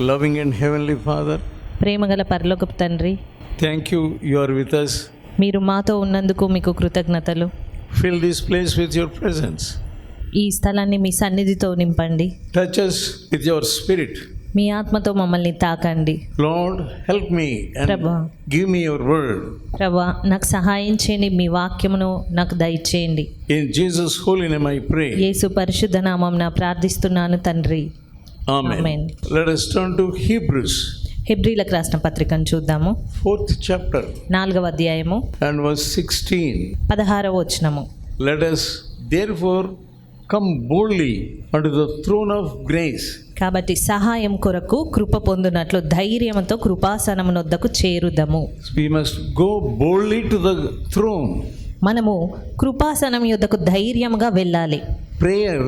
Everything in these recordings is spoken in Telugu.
Loving and Heavenly Father, ప్రేమగల పరలోకపు తండ్రి, thank you, you are with us. మీరు మాతో ఉన్నందుకు మీకు కృతజ్ఞతలు. Fill this place with your presence. ఈ స్థలాన్ని మీ సన్నిధితో నింపండి. Touch us with your spirit. మీ ఆత్మతో మమ్మల్ని తాకండి. Lord, help me and ప్రభా, give me your word. ప్రభా, నాకు సహాయం చేయండి, మీ వాక్యమును నాకు దయచేయండి. In Jesus' holy name I pray. యేసు పరిశుద్ధ నామమున ప్రార్థిస్తున్నాను తండ్రి. Amen. Amen. Let us turn to Hebrews. హెబ్రీలకు రాసిన పత్రికను చూద్దాము. 4th chapter 4వ అధ్యాయము and verse 16. 16వ వచనము. Let us therefore come boldly unto the throne of grace. కాబట్టి సహాయం కొరకు కృప పొందునట్లు ధైర్యంతో కృపాసనమునొద్దకు చేరుదము. We must go boldly to the throne. మనము కృపాసనం యొద్దకు ధైర్యముగా వెళ్ళాలి. Prayer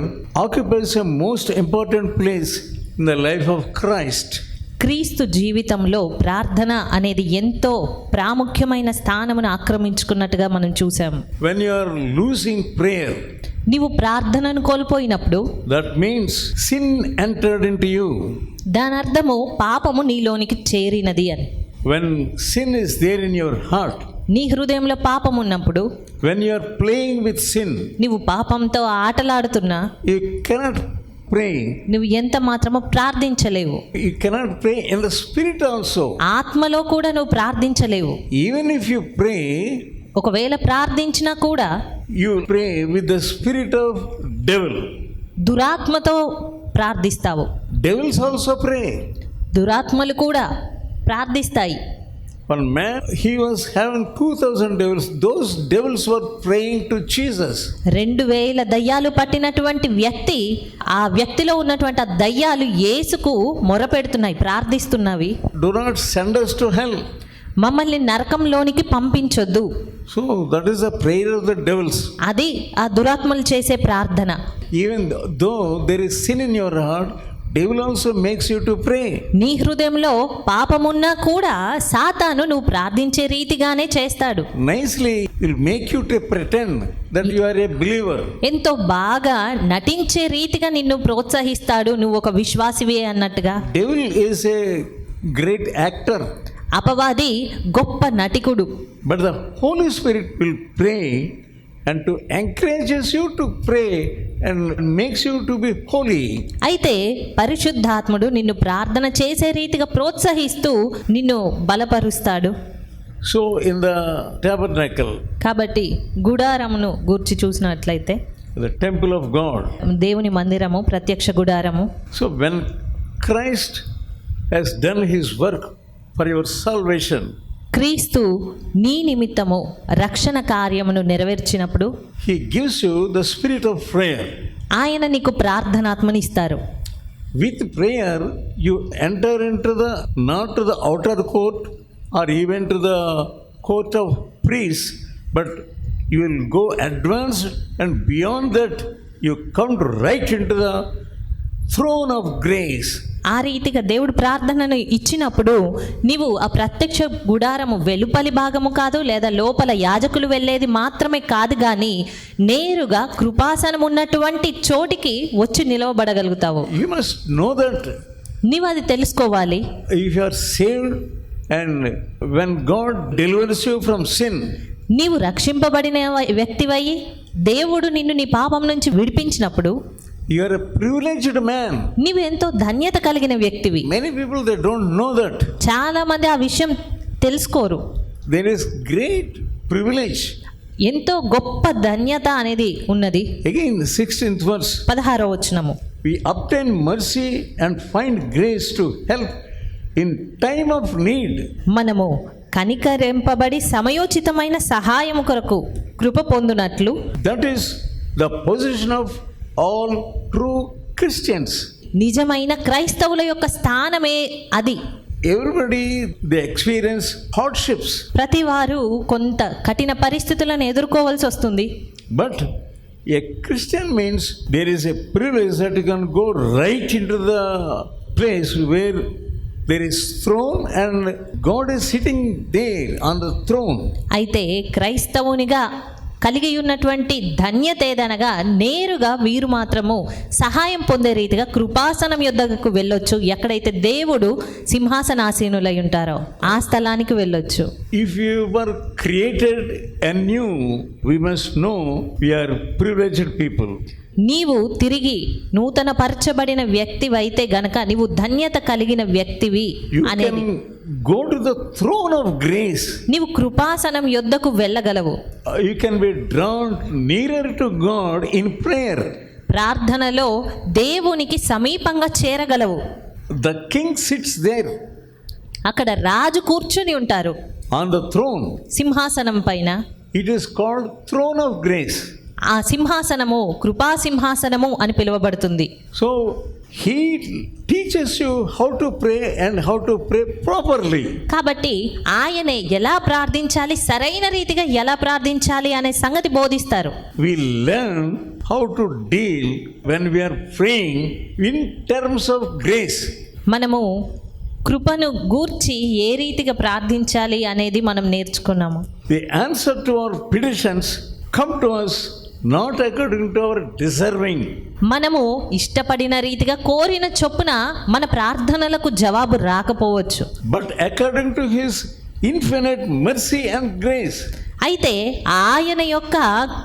occupies a most important place in the life of Christ. క్రీస్తు జీవితంలో ప్రార్థన అనేది ఎంతో ప్రాముఖ్యమైన స్థానమును ఆక్రమించుకున్నట్టుగా మనం చూసాం. When you are losing prayer, నీవు ప్రార్థనను కోల్పోయినప్పుడు that means sin entered into you. దాని అర్థము పాపము నీలోనికి చేరినది అని. When sin is there in your heart, నీ హృదయంలో పాపం ఉన్నప్పుడు, when you are playing with sin, నీవు పాపంతో ఆటలాడుతున్నా you cannot pray. నువ్వు ఎంత మాత్రమో ప్రార్థించలేవు. You cannot pray in the spirit also. ఆత్మలో కూడా నువ్వు ప్రార్థించలేవు. Even if you pray, ఒకవేళ ప్రార్థించినా కూడా you pray with the spirit of devil. దురాత్మతో ప్రార్థిస్తావు. Devils also pray. దురాత్మలు కూడా ప్రార్థిస్తాయి. One man, he was having 2,000 devils. Those devils were praying to Jesus. 2000 దయ్యాలు పట్టినటువంటి వ్యక్తి, ఆ వ్యక్తిలో ఉన్నటువంటి ఆ దయ్యాలు యేసుకు మొరపెడుతున్నాయి, ప్రార్థిస్తున్నవి. Do not send us to hell. మమ్మల్ని నరకంలోనికి పంపించొద్దు. So that is the prayer of the devils. అది ఆ దురాత్మలు చేసే ప్రార్థన. Even though there is sin in your heart, devil also makes you to pray. నీ హృదయంలో పాపమున్నా కూడా సాతాను నువ్వు ప్రార్థించే రీతిగానే చేస్తాడు. Nicely will make you to pretend that you are a believer. ఎంతో బాగా నటించే రీతిగా నిన్ను ప్రోత్సహిస్తాడు, నువ్వు ఒక విశ్వాసివే అన్నట్టుగా. Devil is a great actor. అపవాది గొప్ప నటికుడు. But the Holy Spirit will pray and to encourages you to pray and makes you to be holy. అయితే పరిశుద్ధాత్ముడు నిన్ను ప్రార్థన చేసే రీతిగా ప్రోత్సహిస్తూ నిన్ను బలపరుస్తాడు. So in the tabernacle, కాబట్టి గుడారమును గూర్చి చూసినట్లయితే, the temple of God. దేవుని మందిరము, ప్రత్యక్ష గుడారము. So when Christ has done his work for your salvation, క్రీస్తు నీ నిమిత్తము రక్షణ కార్యమును నెరవేర్చినప్పుడు he gives you the spirit of prayer. ఆయన నీకు ప్రార్థనాత్మనిస్తారు. With prayer you enter into the, not to the outer court or even to the court of priests, but you will go advanced, and beyond that you come right into the throne of grace. ఆ రీతిగా దేవుడు ప్రార్థనను ఇచ్చినప్పుడు నీవు ఆ ప్రత్యక్ష గుడారము వెలుపలి భాగము కాదు, లేదా లోపల యాజకులు వెళ్ళేది మాత్రమే కాదు, కానీ నేరుగా కృపాసనం ఉన్నటువంటి చోటికి వచ్చి నిలవబడగలుగుతావు. You must know that నీవు అది తెలుసుకోవాలి. if you are saved and when God delivers you from sin, నీవు రక్షింపబడిన వ్యక్తివయ్యి దేవుడు నిన్ను నీ పాపం నుంచి విడిపించినప్పుడు you are a privileged man. నీవు ఎంతో ధన్యత కలిగిన వ్యక్తివి. Many people, they don't know that. చాలా మంది ఆ విషయం తెలుసుకోరు. There is great privilege. ఎంతో గొప్ప ధన్యత అనేది ఉన్నది. Again 16th verse, 16వ వచనము. we obtain mercy and find grace to help in time of need. మనము కనికరింపబడి సమయోచితమైన సహాయము కొరకు కృప పొందునట్లు. That is the position of all true Christians. నిజమైన క్రైస్తవుల యొక్క స్థానమే అది. Everybody, they experience hardships. ప్రతి వారు కొంత కఠిన పరిస్థితులను ఎదుర్కోవాల్సి వస్తుంది. But a Christian means there is a privilege that you can go right into the place where there is throne and God is sitting there on the throne. అయితే క్రైస్తవునిగా కలిగి ఉన్నటువంటి ధన్యత ఏదనగా నేరుగా వీరు మాత్రము సహాయం పొందే రీతిగా కృపాసనం యొద్దకు వెళ్ళొచ్చు. ఎక్కడైతే దేవుడు సింహాసనాసీనులై ఉంటారో ఆ స్థలానికి వెళ్ళొచ్చు. If you were created anew, we must know we are privileged people. నీవు తిరిగి నూతన పరచబడిన వ్యక్తివైతే గనక నీవు ధన్యత కలిగిన వ్యక్తివి You అనేది. can go to the throne of grace. నీవు కృపాసనం యొద్దకు వెళ్ళగలవు. You can be drawn nearer to God in prayer. ప్రార్థనలో దేవునికి సమీపంగా చేరగలవు. The king sits there అక్కడ రాజు కూర్చుని ఉంటారు on the throne. సింహాసనం పైన. It is called throne of grace. ఆ సింహాసనము కృపా సింహాసనము అని పిలువబడుతుంది. So he teaches you how to pray and how to pray properly. కాబట్టి ఆయనే ఎలా ప్రార్థించాలి, సరైన రీతిగా ఎలా ప్రార్థించాలి అనే సంగతి బోధిస్తారు. We learn how to deal when we are praying in terms of grace. మనము కృపను గూర్చి ఏ రీతిగా ప్రార్థించాలి అనేది మనం నేర్చుకున్నాము. The answer to our petitions come to us not according to our deserving. మనము ఇష్టపడిన రీతిగా కోరిన చొప్పున మన ప్రార్థనలకు జవాబు రాకపోవచ్చు. But according to his infinite mercy and grace. అయితే ఆయన యొక్క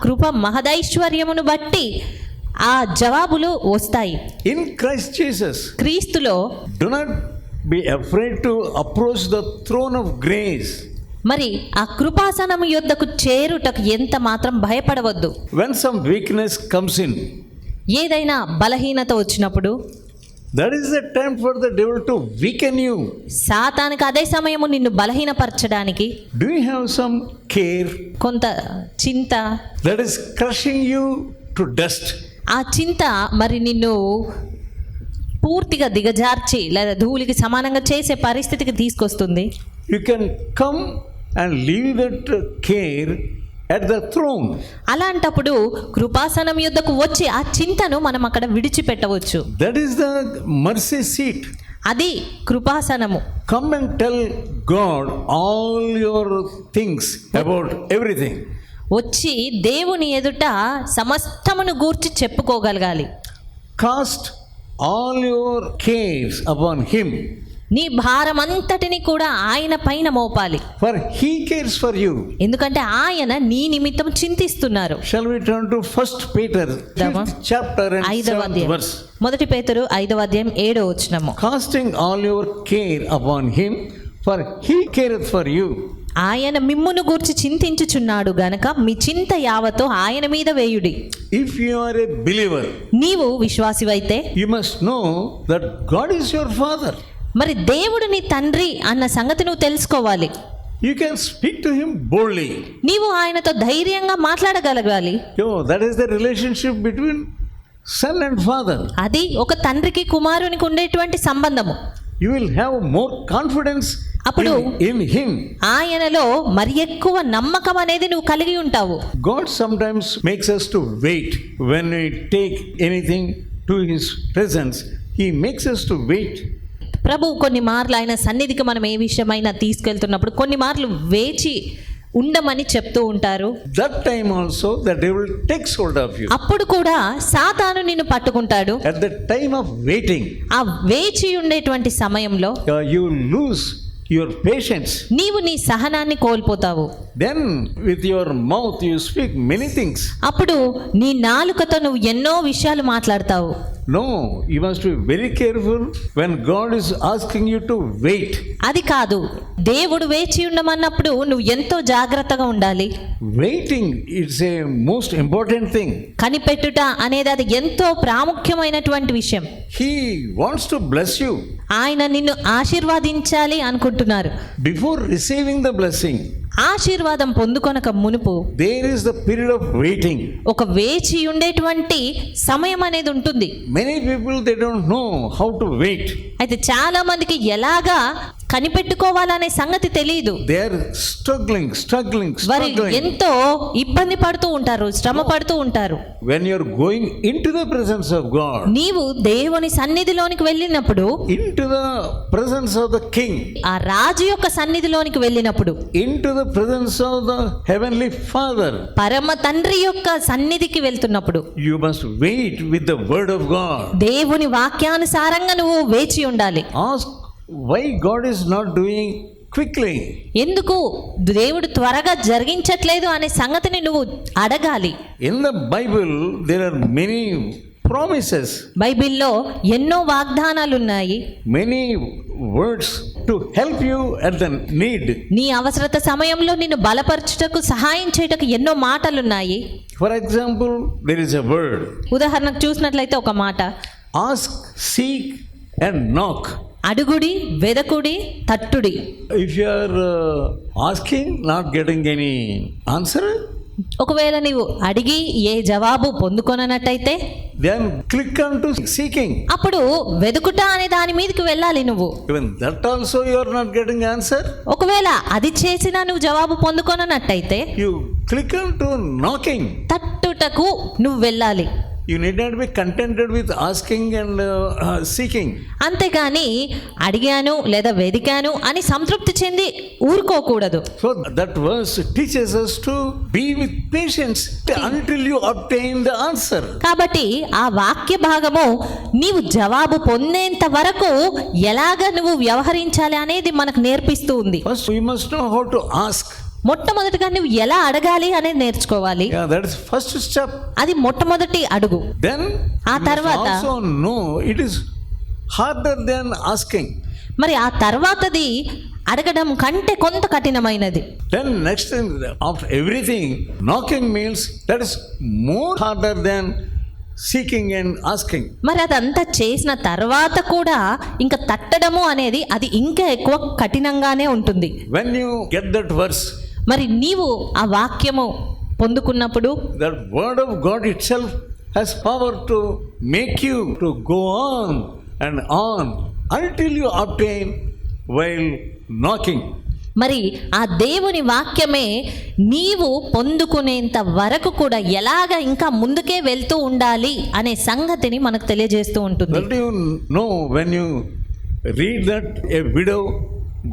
కృప మహదైశ్వర్యమును బట్టి ఆ జవాబులు వస్తాయి. In Christ Jesus, క్రీస్తులో do not be afraid to approach the throne of grace. మరి ఆ కృపాసనము యొద్దకు చేరుటకు ఎంత మాత్రం భయపడవద్దు. When some weakness comes in, ఏదైనా బలహీనత వచ్చినప్పుడు that is the time for the devil to weaken you. సాతానుకు అదే సమయము నిన్ను బలహీనపరచడానికి Do you have some care కొంత చింత, that is crushing you to dust? ఆ చింత మరి నిన్ను పూర్తిగా దిగజార్చి లేదా ధూళికి సమానంగా చేసే పరిస్థితికి తీసుకొస్తుంది. You can come and leave that care at the throne. అలాంటప్పుడు కృపాసనం యొద్దకు వచ్చి ఆ చింతను మనం అక్కడ విడిచిపెట్టవచ్చు. That is the mercy seat. అది కృపాసనము. Come and tell God all your things about everything. వచ్చి దేవుని ఎదుట సమస్తమును గూర్చి చెప్పుకోగలగాలి. Cast all your cares upon him, నీ భారమంతటిని కూడా ఆయన పైన మోపాలి. for he cares for you. ఎందుకంటే ఆయన నీ నిమిత్తం చింతిస్తున్నారు. Shall we turn to 1 Peter 5th chapter and 5వ 7th అధ్యాయం. verse? మొదటి పేతురు 5వ అధ్యాయం 7వ వచనము. Casting all your care upon him, for he careth for you. ఆయన మిమ్మును గూర్చి చింతించుచున్నాడు గనక మీ చింత యావతో ఆయన మీద వేయుడి. If you are a believer, నీవు విశ్వాసివైతే you must know that God is your father. మరి దేవుడు నీ తండ్రి అన్న సంగతి నువ్వు తెలుసుకోవాలి. You can speak to him boldly. నీవు ఆయనతో ధైర్యంగా మాట్లాడగలగాలి. That is the relationship between son and father. అది ఒక తండ్రికి కుమారునికి ఉండేటువంటి సంబంధము. You will have more confidence అప్పుడు in him. ఆయనలో మరి ఎక్కువ నమ్మకం అనేది నువ్వు కలిగి ఉంటావు. God sometimes makes us to wait when we take anything to his presence. He makes us to wait. ప్రభు కొన్ని మార్లు ఆయన సన్నిధికి మనం ఏ విషయమైనా తీసుకెళ్తున్నప్పుడు కొన్ని మార్లు వేచి ఉండమని చెప్తూ ఉంటారు. That time also the devil takes hold of you. అప్పుడు కూడా సాతాను నిన్ను పట్టుకుంటాడు. At the time of waiting, ఆ వేచి ఉండేటువంటి సమయంలో you lose your patience. నీవు నీ సహనాన్ని కోల్పోతావు. Then with your mouth you speak many things. అప్పుడు నీ నాలుకతో నువ్వు ఎన్నో విషయాలు మాట్లాడతావు. No, you must be very careful when God is asking you to wait. అది కాదు, దేవుడు వేచి ఉండమన్నప్పుడు నువ్వు ఎంతో జాగ్రత్తగా ఉండాలి. Waiting is a most important thing. కనిపెట్టుట అనేది అది ఎంతో ప్రాముఖ్యమైనటువంటి విషయం. He wants to bless you. ఆయన నిన్ను ఆశీర్వదించాలి అనుకుంటున్నారు. Before receiving the blessing, ఆశీర్వాదం పొందుకొనక మునుపు there is the period of waiting. ఒక వేచి ఉండేటువంటి సమయం అనేది ఉంటుంది. Many people, they don't know how to wait. అయితే చాలా మందికి ఎలాగా కనిపెట్టుకోవాలనే సంగతి తెలియదు. They are struggling. వారు ఎంతో ఇబ్బంది పడుతూ ఉంటారు, శ్రమ పడుతూ ఉంటారు. When you are going into the presence of God, నీవు దేవుని సన్నిధిలోనికి వెళ్ళినప్పుడు, into the presence of the King, ఆ రాజు యొక్క సన్నిధిలోనికి వెళ్ళినప్పుడు, into the presence of the Heavenly Father, పరమ తండ్రి యొక్క సన్నిధికి వెళ్తున్నప్పుడు you must wait with the Word of God. దేవుని వాక్యానుసారంగా నువ్వు వేచి ఉండాలి. Ask why God is not doing quickly. ఎందుకు దేవుడు త్వరగా జరిగించట్లేదు అనే సంగతిని నువ్వు అడగాలి. In the Bible, there are many promises, బైబిల్లో ఎన్నో వాగ్దానాలు ఉన్నాయి. many words to help you at the need. నీ అవసరత సమయంలో నిన్ను బలపరచుటకు, సహాయం చేయుటకు ఎన్నో మాటలున్నాయి. For example, there is a word, ఉదాహరణకు చూసినట్లయితే ఒక మాట, ask, seek and knock. అడుగుడి, వెదకుడి, తట్టుడి. If you are asking, not getting any answer, ఒకవేళ నీవు అడిగి ఏ జవాబు పొందుకొననట్టయితే then click on to seeking. అప్పుడు వెదుకుట అనే దాని మీదకి వెళ్ళాలి నువ్వు. Even that also you are not getting answer, ఒకవేళ అది చేసినా నువ్వు జవాబు పొందుకొననట్టయితే you click on to knocking. తట్టుటకు నువ్వు వెళ్ళాలి. You need not be contented with asking and seeking. అంతేగాని అడిగాను లేదా వెదికాను అని సంతృప్తి చెంది ఊరుకోకూడదు. So that verse teaches us to be with patience until you obtain the answer. కాబట్టి ఆ వాక్య భాగము నీవు జవాబు పొందేంత వరకు ఎలాగ నువ్వు వ్యవహరించాలి అనేది మనకు నేర్పిస్తూ ఉంది. First we must know how to ask. మొట్టమొదటిగా నువ్వు ఎలా అడగాలి అనేది నేర్చుకోవాలి. Yeah, that is first step. అది మొట్టమొదటి అడుగు. Then ఆ you తర్వాత must also know it is harder than asking. మరి ఆ తర్వాతది అడగడం కంటే కొంత కఠినమైనది. Then next thing, after everything, knocking means that is more harder than seeking and asking. మరి అదంతా చేసిన తర్వాత కూడా ఇంకా తట్టడము అనేది అది ఇంకా ఎక్కువ కఠినంగానే ఉంటుంది. When you get that verse, మరి నీవు ఆ వాక్యము పొందుకున్నప్పుడు that word of God itself has power to make you to go on and on until you obtain while knocking. మరి ఆ దేవుని వాక్యమే నీవు పొందుకునేంత వరకు కూడా ఎలాగ ఇంకా ముందుకే వెళ్తూ ఉండాలి అనే సంగతిని మనకు తెలియజేస్తూ ఉంటుంది. That you know when you read that a widow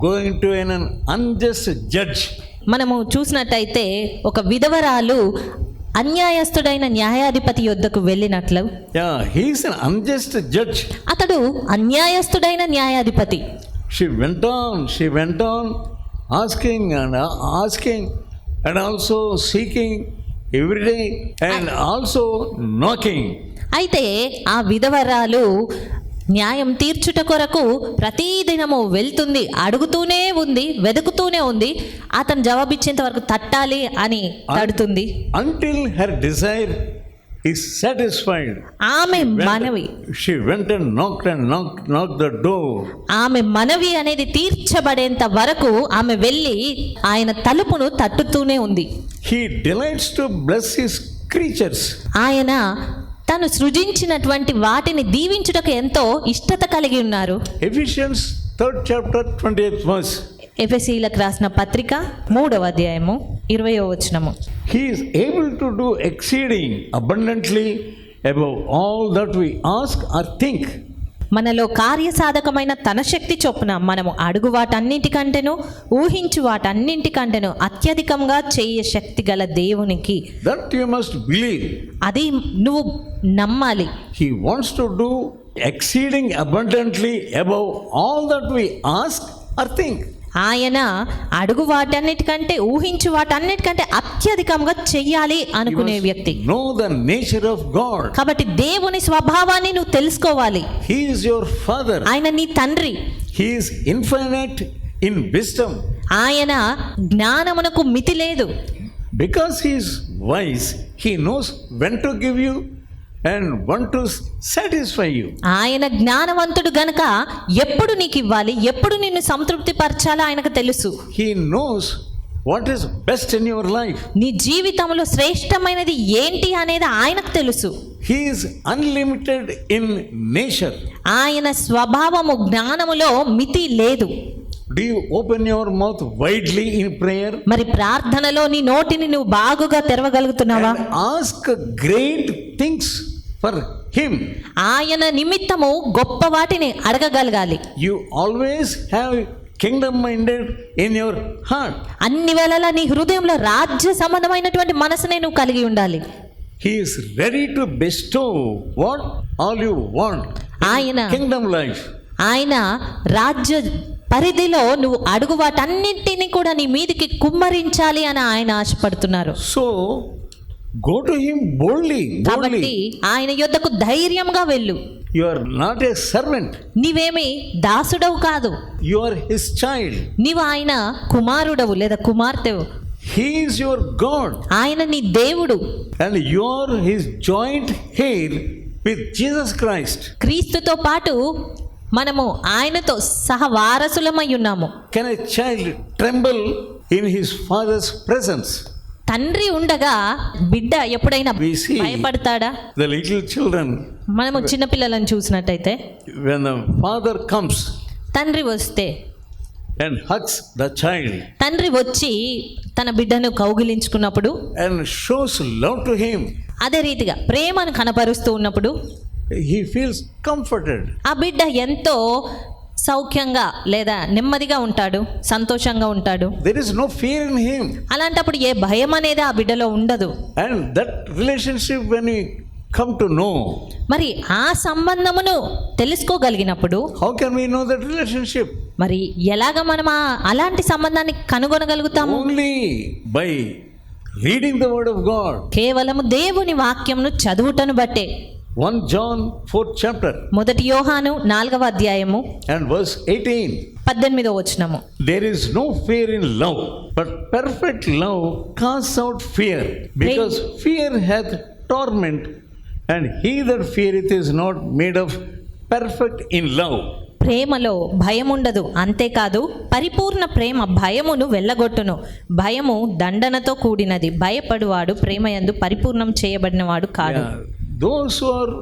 going to an unjust judge. మనము చూసినట్టయితే ఒక విధవరాలు అన్యాయస్తుడైన న్యాయాధిపతి యొద్దకు వెళ్ళినట్లు. Yeah, he is an unjust judge. అతడు అన్యాయస్తుడైన న్యాయాధిపతి. She went on asking and also seeking every day and also knocking. అయితే ఆ విధవరాలు న్యాయం తీర్చుట కొరకు ప్రతిదినము వెళ్తుంది, అడుగుతూనే ఉంది, వెతుకుతూనే ఉంది. అతను జవాబిచ్చేంత వరకు తట్టాలి అని తడుతుంది. Until her desire is satisfied. ఆమె మనవి, She went and knocked the door. ఆమె మనవి అనేది తీర్చబడేంత వరకు ఆమె వెళ్ళి ఆయన తలుపును తట్టుతూనే ఉంది. He delights to bless his creatures. ఆయన తను సృజించినటువంటి వాటిని దీవించుటకు ఎంతో ఇష్టత కలిగి ఉన్నారు. Ephesians 3rd chapter 20th verse. ఎఫెసీయులకు రాసిన పత్రిక 3వ అధ్యాయము 20వ వచనము. He is able to do exceeding abundantly above all that we ask or think. మనలో కార్యసాధకమైన తన శక్తి చొప్పున మనము అడుగు వాటన్నిటికంటేను ఊహించు వాటన్నింటికంటేను అత్యధికంగా చేయ శక్తి గల దేవునికి. That you must believe. అది నువ్వు నమ్మాలి. He wants to do exceeding abundantly above all that we ask or think. ఆయన అడుగు వాటన్నిటికంటే ఊహించు వాటన్నిటికంటే అత్యధికంగా చెయ్యాలి అనుకునే వ్యక్తి. Know the nature of God. కాబట్టి దేవుని స్వభావాన్ని నువ్వు తెలుసుకోవాలి. He is your father. ఆయన నీ తండ్రి. He is infinite in wisdom. ఆయన జ్ఞానమునకు మితి లేదు. Because he is wise, he knows when to give you and want to satisfy you. ఆయన జ్ఞానవంతుడు గనుక ఎప్పుడు నీకు ఇవ్వాలి, ఎప్పుడు నిన్ను సంతృప్తి పరచాలో ఆయనకు తెలుసు. He knows what is best in your life. నీ జీవితంలో శ్రేష్టమైనది ఏంటి అనేది ఆయనకు తెలుసు. He is unlimited in nature. ఆయన స్వభావము జ్ఞానములో మితి లేదు. Do you open your mouth widely in prayer? మరి ప్రార్థనలో నీ నోటిని నువ్వు బాగుగా తెరవగలుగుతున్నావా? And ask great things for Him. ఆయన నిమిత్తము గొప్ప వాటిని అడగగలగాలి. You always have kingdom minded in your heart. అన్ని వేళలా నీ హృదయంలో రాజ్య సంబంధమైనటువంటి మనసునే నువ్వు కలిగి ఉండాలి. He is ready to bestow what all you want. ఆయన Kingdom life. ఆయన రాజ్య పరిధిలో నువ్వు అడుగు వాటన్నింటినీ కూడా నీ మీదికి కుమ్మరించాలి అని ఆయన ఆశపడుతున్నారు. So go to Him boldly. కాబట్టి ఆయన యొద్దకు ధైర్యంగా వెళ్ళు. You are not a servant. నీవేమి దాసుడవు కాదు, You are His child. నీవు ఆయన కుమారుడవు లేదా కుమార్తెవు. He is your God. ఆయన నీ దేవుడు. And you are His joint heir with Jesus Christ. క్రీస్తుతో పాటు మనము ఆయనతో సహవారసులమై ఉన్నాము. Can a child tremble in his father's presence? తండ్రి ఉండగా బిడ్డ ఎప్పుడైనా We see భయపడతాడా? the little children, మనము చిన్నపిల్లలను చూసినట్టయితే when the father comes తండ్రి వస్తే and hugs the child తండ్రి వచ్చి తన బిడ్డను కౌగిలించుకున్నప్పుడు and shows love to him, అదే రీతిగా ప్రేమను కనపరుస్తూ ఉన్నప్పుడు he feels comforted. ఆ బిడ్డ ఎంతో సౌఖ్యంగా లేదా నెమ్మదిగా ఉంటాడు, సంతోషంగా ఉంటాడు. There is no fear in him. అలాంటప్పుడు ఏ భయం అనేది ఆ బిడ్డలో ఉండదు. And that relationship, when we come to know, మరి ఆ సంబంధమును తెలుసుకోగలిగినప్పుడు how can we know that relationship? మరి ఎలాగ మనం అలాంటి సంబంధాన్ని కనుగొనగలుగుతాము? Only by reading the word of God. కేవలము దేవుని వాక్యమును చదువుటను బట్టే. 1 John 4th chapter మొదటి యోహాను 4వ అధ్యాయము and verse 18. 18వ వచనము. There is no fear in love, but perfect love casts out fear, because fear hath torment, and he that feareth is not made of perfect in love. ప్రేమలో భయం ఉండదు, అంతేకాదు పరిపూర్ణ ప్రేమ భయమును వెళ్ళగొట్టును. భయము దండనతో కూడినది, భయపడువాడు ప్రేమయందు పరిపూర్ణం చేయబడినవాడు కాడు. Yeah. Those who are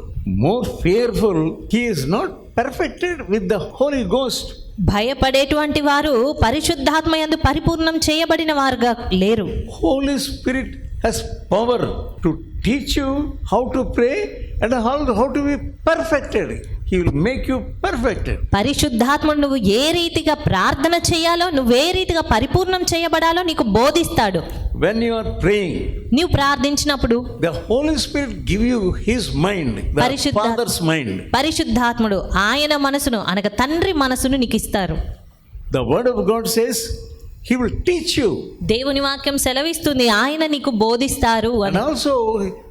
more fearful, he is not perfected with the Holy Ghost. భయపడేటువంటి వారు పరిశుద్ధాత్మయందు పరిపూర్ణం చేయబడిన వారుగా లేరు. Holy Spirit has power to teach you how to pray and how to be perfected. He will make you perfected. పరిశుద్ధాత్ముడు నువ్వు ఏ రీతిగా ప్రార్థన చేయాలో, నువ్వు ఏ రీతిగా పరిపూర్ణం చేయబడాలో నీకు బోధిస్తాడు. When you are praying, నీవు ప్రార్థించినప్పుడు the Holy Spirit give you His mind, the Father's mind. పరిశుద్ధాత్ముడు ఆయన మనసును అనగా తండ్రి మనసును నీకు ఇస్తారు. The word of God says He will teach you, దేవుని వాక్యం సెలవిస్తుంది ఆయన నీకు బోధిస్తారు and అని. also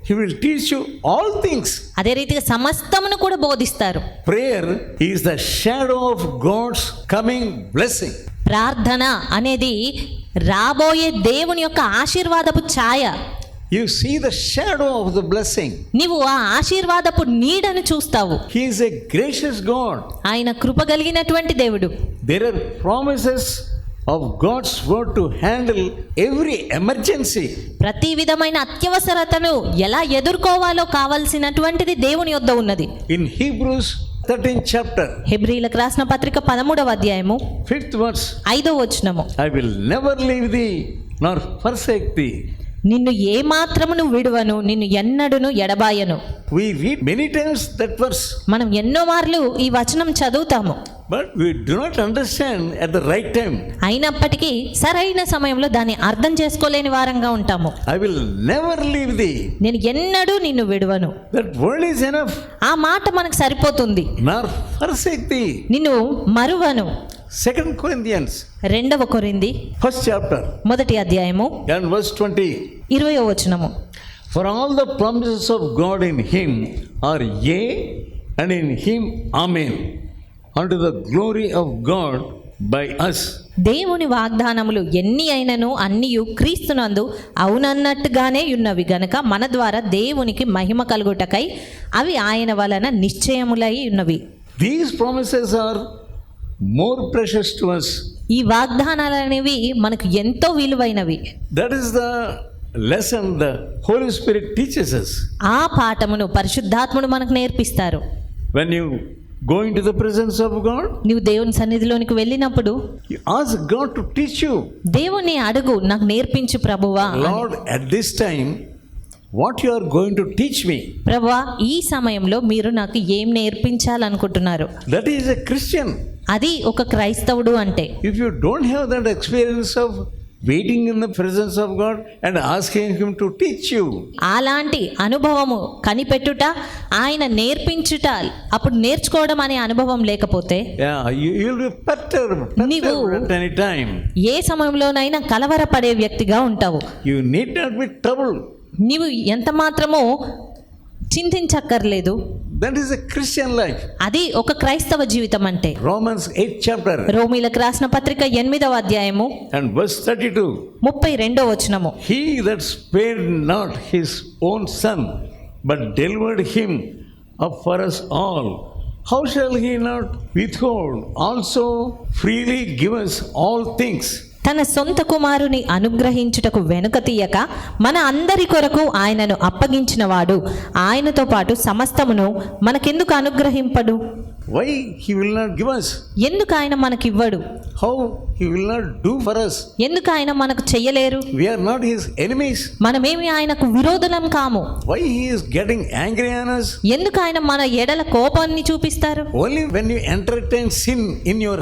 He will teach you all things. అదే రీతిగా సమస్తమును కూడా బోధిస్తారు. Prayer is the shadow of God's coming blessing. ప్రార్థన అనేది రాబోయే దేవుని యొక్క ఆశీర్వాదపు ఛాయ. You see the shadow of the blessing. నీవు ఆ ఆశీర్వాదపు నీడను చూస్తావు. He is a gracious God. ఆయన కృప కలిగినటువంటి దేవుడు. There are promises of God's word to handle every emergency. ప్రతి విధమైన అత్యవసరతను ఎలా ఎదుర్కోవాలో కావాల్సినటువంటిది దేవుని యొద్ద ఉన్నది. In Hebrews 13th chapter, హెబ్రీలకు రాసిన పత్రిక 13వ అధ్యాయము 5th verse, 5వ వచనము. I will never leave thee nor forsake thee. నిన్ను ఏ మాత్రమును విడువను, నిన్ను ఎన్నడును ఎడబాయను. We read many times that verse, మనం ఎన్నో మార్లు ఈ వచనం చదువుతాము, but we do not understand at the right time. అయినప్పటికీ సరైన సమయంలో దాన్ని అర్థం చేసుకోలేని వారంగా ఉంటాము. I will never leave thee. నేను ఎన్నడూ నిన్ను విడువను. That word is enough. ఆ మాట మనకు సరిపోతుంది. Nor forsake thee. నిన్ను మరువను. 2 Corinthians 2వ కొరింథీ 1st chapter మొదటి అధ్యాయము and verse 20. 20వ వచనము. For all the promises of God in Him are yea, and in Him amen, unto the glory of God by us. దేవుని వాగ్దానములు ఎన్ని అయినను అన్నియు క్రీస్తునందు అవునన్నట్టుగానే ఉన్నవి గనక మన ద్వారా దేవునికి మహిమ కలుగుటకై అవి ఆయన వలన నిశ్చయములై ఉన్నవి. These promises are more precious to us. ఈ వాగ్దానాలు అనేవి మనకు ఎంతో విలువైనవి. That is the lesson the Holy Spirit teaches us. ఆ పాఠమును పరిశుద్ధాత్ముడు మనకు నేర్పిస్తారు. When you go into the presence of God, నీవు దేవుని సన్నిధిలోనికి వెళ్ళినప్పుడు you ask God to teach you. దేవుణ్ణి అడుగు, నాకు నేర్పించు ప్రభువా అని. Lord, at this time, what you are going to teach me? ప్రభువా, ఈ సమయంలో మీరు నాకు ఏం నేర్పించాలనుకుంటున్నారు? That is a Christian. అది ఒక క్రైస్తవుడు అంటే. If you don't have that experience of waiting in the presence of God and asking Him to teach you, అలాంటి అనుభవము కనిపెట్టుట, ఆయన నేర్పించుట, అప్పుడు నేర్చుకోవడం అనే అనుభవం లేకపోతే yeah, you'll be perturbed at any time. ఏ సమయంలోనైనా కలవరపడే వ్యక్తిగా ఉంటావు. You need not be troubled. నీవు ఎంత మాత్రమో చింతించక్కర్లేదు. That is a Christian life. అది ఒక క్రైస్తవ జీవితం అంటే. Romans 8th chapter రోమీలకు రాసిన పత్రిక 8వ అధ్యాయము and verse 32. 32వ వచనము. He that spared not his own son, but delivered him up for us all, how shall he not withhold also freely give us all things? తన సొంత కుమారుని అనుగ్రహించుటకు వెనుక తీయక మన అందరి కొరకు ఆయనను అప్పగించినవాడు ఆయనతో పాటు సమస్తమును మనకెందుకు అనుగ్రహింపడు? Why he will not give us? ఎందుకు ఆయన మనకివ్వడు? How he will not do for us? ఎందుకు ఆయన మనకు చెయ్యలేరు? We are not his enemies. మనమేమి ఆయనకు విరోధులం కాము. Why he is getting angry on us? ఎందుకు ఆయన మన ఎడల కోపాన్ని చూపిస్తారు? Only when you entertain sin in your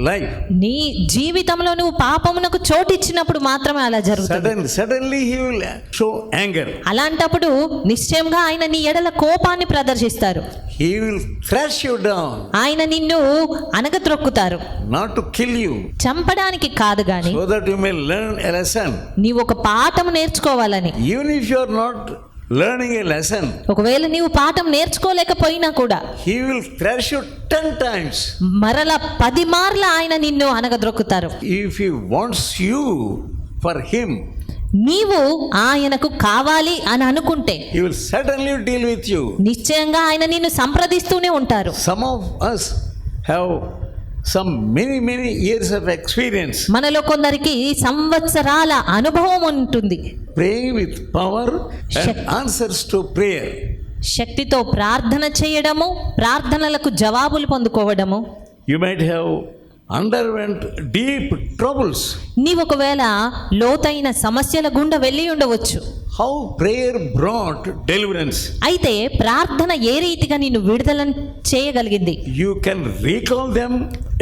life, నీ జీవితంలో నువ్వు పాపమునకు చోటిచ్చినప్పుడు మాత్రమే అలా జరుగుతుంది. suddenly he will show anger. అలాంటప్పుడు నిశ్చయంగా ఆయన నీ ఎడల కోపాన్ని ప్రదర్శిస్తారు. He will thrash you down. ఆయన నిన్ను అనగత్రొక్కుతారు. Not to kill you, చంపడానికి కాదు గాని so that you may learn a lesson. నీవు ఒక పాఠం నేర్చుకోవాలని. Even if you are not learning a lesson, ఒకవేళ నీవు పాఠం నేర్చుకోలేకపోయినా కూడా he will thrash you 10 times. మరల 10 మార్లు ఆయన నిన్ను అనగద్రొక్కుతారు. If he wants you for him, నీవు ఆయనకు కావాలి అని అనుకుంటే he will certainly deal with you. నిశ్చయంగా ఆయన నిన్ను సంప్రదిస్తూనే ఉంటారు. Some of us have some many years of experience మనలో కొందరికి సంవత్సరాల అనుభవం ఉంటుంది. praying with power and answers to prayer. శక్తితో ప్రార్థన చేయడము, ప్రార్థనలకు జవాబులు పొందుకోవడము. You might have underwent deep troubles. నీవు ఒకవేళ లోతైన సమస్యల గుండా వెళ్ళి ఉండవచ్చు. How prayer brought deliverance. అయితే ప్రార్థన ఏ రీతిగా నిన్ను విడుదల చేయగలిగింది? You can recall them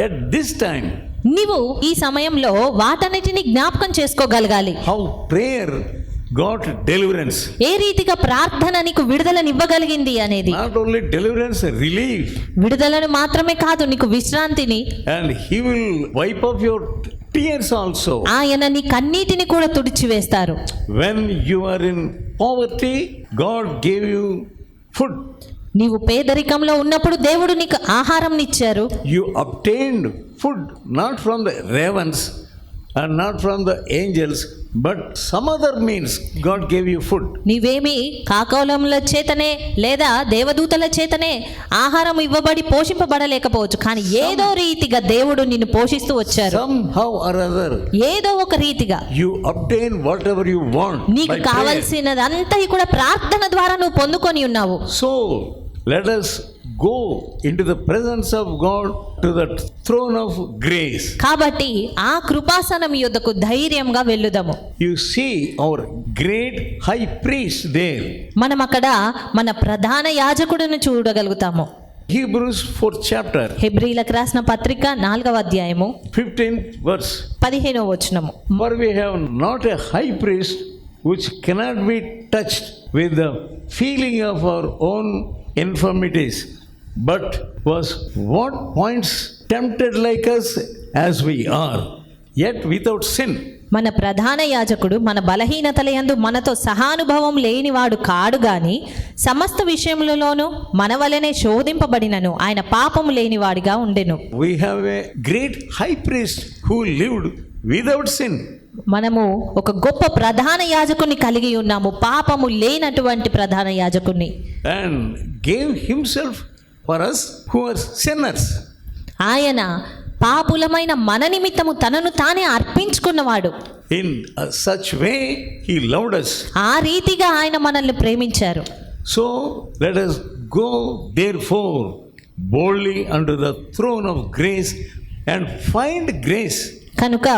at this time. నీవు ఈ సమయంలో వాటన్నిటిని జ్ఞాపకం చేసుకోగలగాలి. How prayer got deliverance. ఏ రీతిగా ప్రార్థన నీకు విడుదలనివ్వగలిగింది అనేది. Not only deliverance, relief. విడుదలను మాత్రమే కాదు, నీకు విశ్రాంతిని. And he will wipe off your tears also. ఆయన నీ కన్నీటిని కూడా తుడిచివేస్తారు. When you are in poverty, God gave you food. నీవు పేదరికంలో ఉన్నప్పుడు దేవుడు నీకు ఆహారం ఇచ్చారు. You obtained food not from the ravens and not from the angels, but some other means God gave you food. నీవేమి కాకౌలముల చేతనే లేదా దేవదూతల చేతనే ఆహారం ఇవ్వబడి పోషింపబడలేకపోవచ్చు, కానీ ఏదో రీతిగా దేవుడు నిన్ను పోషిస్తూ వచ్చారు. Somehow or other, ఏదో ఒక రీతిగా you obtain whatever you want. నీకు కావలసినదంతా కూడా ప్రార్థన ద్వారా నువ్వు పొందుకొని ఉన్నావు. So let us go into the presence of God, to the throne of grace. కాబట్టి ఆ కృపాసనం యొద్దకు ధైర్యంగా వెళ్ళుదాము. You see our great high priest there. మనం అక్కడ మన ప్రధాన యాజకుడిని చూడగలుగుతాము. Hebrews 4th chapter, హెబ్రీలకు రాసిన పత్రిక 4వ అధ్యాయము 15th verse. 15వ వచనము. For we have not a high priest which cannot be touched with the feeling of our own infirmities, but was what points tempted like us as we are, yet without sin. మన ప్రధాన యాజకుడు మన బలహీనతల యందు మనతో సహానుభవం లేనివాడు కాడు గాని సమస్త విషయములలోనూ మన వలనే శోధింపబడినను ఆయన పాపము లేనివాడిగా ఉండెను. We have a great high priest who lived without sin. మనము ఒక గొప్ప ప్రధాన యాజకుని కలిగి ఉన్నాము, పాపము లేనటువంటి ప్రధాన యాజకుని. And gave himself for us who are sinners. ఆయన పాపులమైన మన నిమిత్తము తనను తానే అర్పించుకున్నవాడు. In such way he loved us. ఆ రీతిగా ఆయన మనల్ని ప్రేమించారు. So let us go therefore boldly unto the throne of grace and find grace. కనుక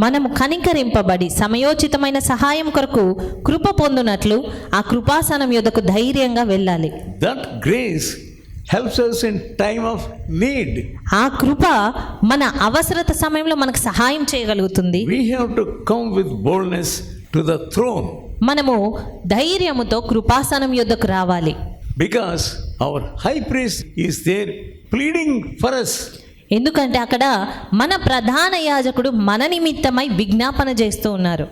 మనము కనికరింపబడి సమయోచితమైన సహాయం కొరకు కృప పొందునట్లు ఆ కృపాసనం యొద్దకు ధైర్యంగా వెళ్ళాలి. That grace helps us in time of need. ఆ కృప మన అవసరత సమయంలో మనకు సహాయం చేయగలుగుతుంది. We have to come with boldness to the throne. మనము ధైర్యముతో కృపాసనం యొద్దకు రావాలి. Because our high priest is there pleading for us. ఎందుకంటే అక్కడ మన ప్రధాన యాజకుడు మన నిమిత్తమై విజ్ఞాపన చేస్తూ ఉన్నారు.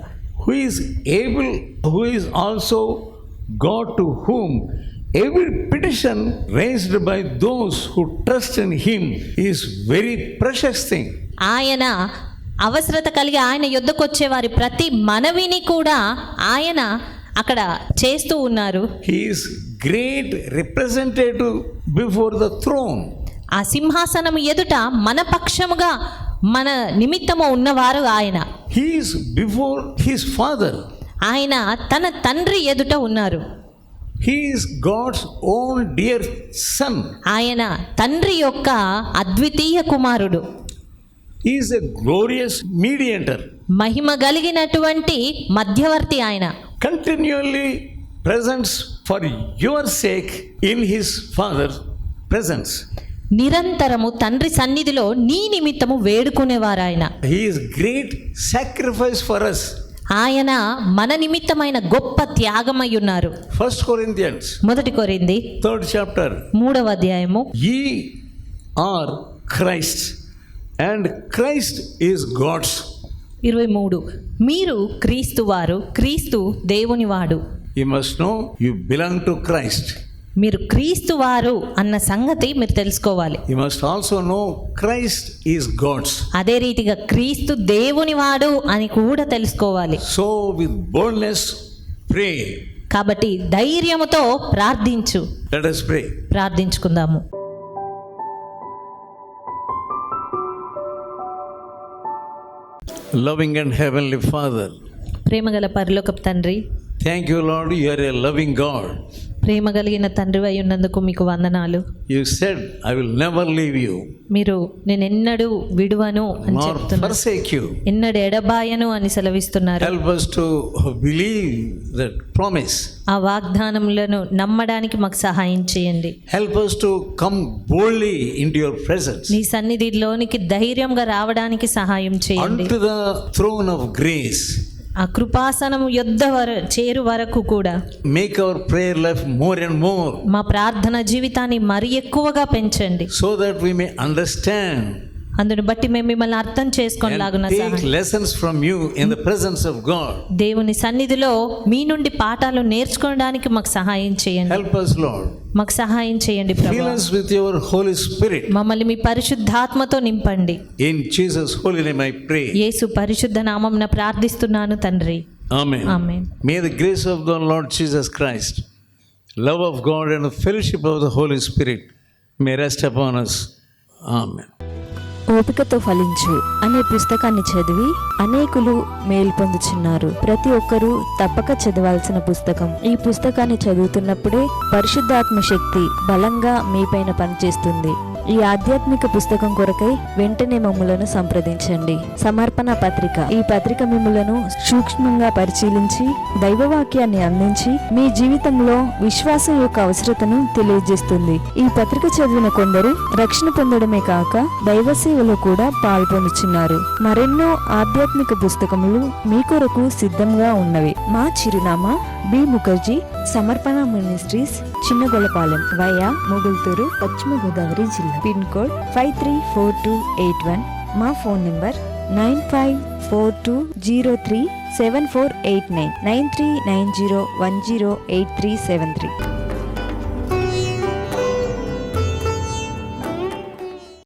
Who is able, who is also God, to whom every petition raised by those who trust in him is very precious thing. ఆయన అవసరత కలిగి ఆయన యొద్దకు వచ్చే వారి ప్రతి మనవిని కూడా ఆయన అక్కడ చేస్తూ ఉన్నారు. He is great representative before the throne. ఆ సింహాసనం ఎదుట మన పక్షముగా మన నిమిత్తము ఉన్నవారు ఆయన. He is before his father. ఆయన తన తండ్రి ఎదుట ఉన్నారు. He is God's own dear son. ఆయన తండ్రి యొక్క అద్వితీయ కుమారుడు. He is a glorious mediator. మహిమ కలిగినటువంటి మధ్యవర్తి ఆయన. Continually presents for your sake in his father's presence. నిరంతరము తండ్రి సన్నిధిలో నీ నిమిత్తము వేడుకునేవారు ఆయన. He is great sacrifice for us. ఆయన మన నిమిత్తమైన గొప్ప త్యాగమై ఉన్నారు. 1 Corinthians 1 కొరింథీ 3rd chapter. 3వ అధ్యాయము. Ye are Christ and Christ is God's. 23 మీరు క్రీస్తు వారు, క్రీస్తు దేవుని వాడు. You must know you belong to Christ. మీరు క్రీస్తు వారు అన్న సంగతి మీరు తెలుసుకోవాలి. You must also know Christ is God's. అదే రీతిగా క్రీస్తు దేవుని వాడు అని కూడా తెలుసుకోవాలి. So with boldness pray. కాబట్టి ధైర్యముతో ప్రార్థించు. Let us pray. ప్రార్థించుకుందాము. Loving and heavenly Father, ప్రేమగల పరలోకపు తండ్రి, thank you Lord, you are a loving God. ప్రేమ కలిగిన తండ్రి అయి ఉన్నందుకు మీకు వందనాలు. You said I will never leave you మీరు నేను ఎన్నడూ విడువను అని nor చెప్తున్నారు. forsake you. ఎన్నడూ ఎడబాయను అని సెలవిస్తున్నారు. Help us to believe that promise. ఆ వాగ్దానములను నమ్మడానికి మాకు సహాయం చేయండి. Help us to come boldly into your presence, నీ సన్నిధిలోనికి ధైర్యంగా రావడానికి సహాయం చేయండి. unto the throne of grace. ఆ కృపాసనము యొద్ద చేరు వరకు కూడా Make our prayer life more and more, మా ప్రార్థన జీవితాన్ని మరి ఎక్కువగా పెంచండి. so that we may understand అందును బట్టి మేము మిమ్మల్ని అర్థం చేసుకొనలాగున and take lessons from you in the presence of God. దేవుని సన్నిధిలో మీ నుండి పాఠాలు నేర్చుకోవడానికి మాకు సహాయం చేయండి. Help us Lord. మాకు సహాయం చేయండి Fill ప్రభువా. us with your Holy Spirit. మమ్మల్ని మీ పరిశుద్ధాత్మతో నింపండి. In Jesus' holy name I pray. యేసు పరిశుద్ధ నామమున ప్రార్థిస్తున్నాను తండ్రి. Amen. Amen. May the grace of the Lord Jesus Christ, love of God and the fellowship of the Holy Spirit may rest upon us. Amen. ఓపికతో ఫలించు అనే పుస్తకాన్ని చదివి అనేకులు మేలు పొందుచున్నారు. ప్రతి ఒక్కరూ తప్పక చదవాల్సిన పుస్తకం. ఈ పుస్తకాన్ని చదువుతున్నప్పుడే పరిశుద్ధాత్మ శక్తి బలంగా మీపైన పనిచేస్తుంది. ఈ ఆధ్యాత్మిక పుస్తకం కొరకై వెంటనే మమ్ములను సంప్రదించండి. సమర్పణ పత్రిక. ఈ పత్రిక మిమ్ములను సూక్ష్మంగా పరిశీలించి దైవవాక్యాన్ని అందించి మీ జీవితంలో విశ్వాసం యొక్క అవసరతను తెలియజేస్తుంది. ఈ పత్రిక చదివిన కొందరు రక్షణ పొందడమే కాక దైవ సేవలో కూడా పాల్పొందుచున్నారు. మరెన్నో ఆధ్యాత్మిక పుస్తకములు మీ కొరకు సిద్ధంగా ఉన్నవి. మా చిరునామా బి ముఖర్జీ, సమర్పణ మినిస్ట్రీస్, చిన్నగొలపాలెం, వయా మొగుల్తూరు, పశ్చిమ గోదావరి జిల్లా. Pin code 534281. మా ఫోన్ నంబర్ 9542037489, 9390108373.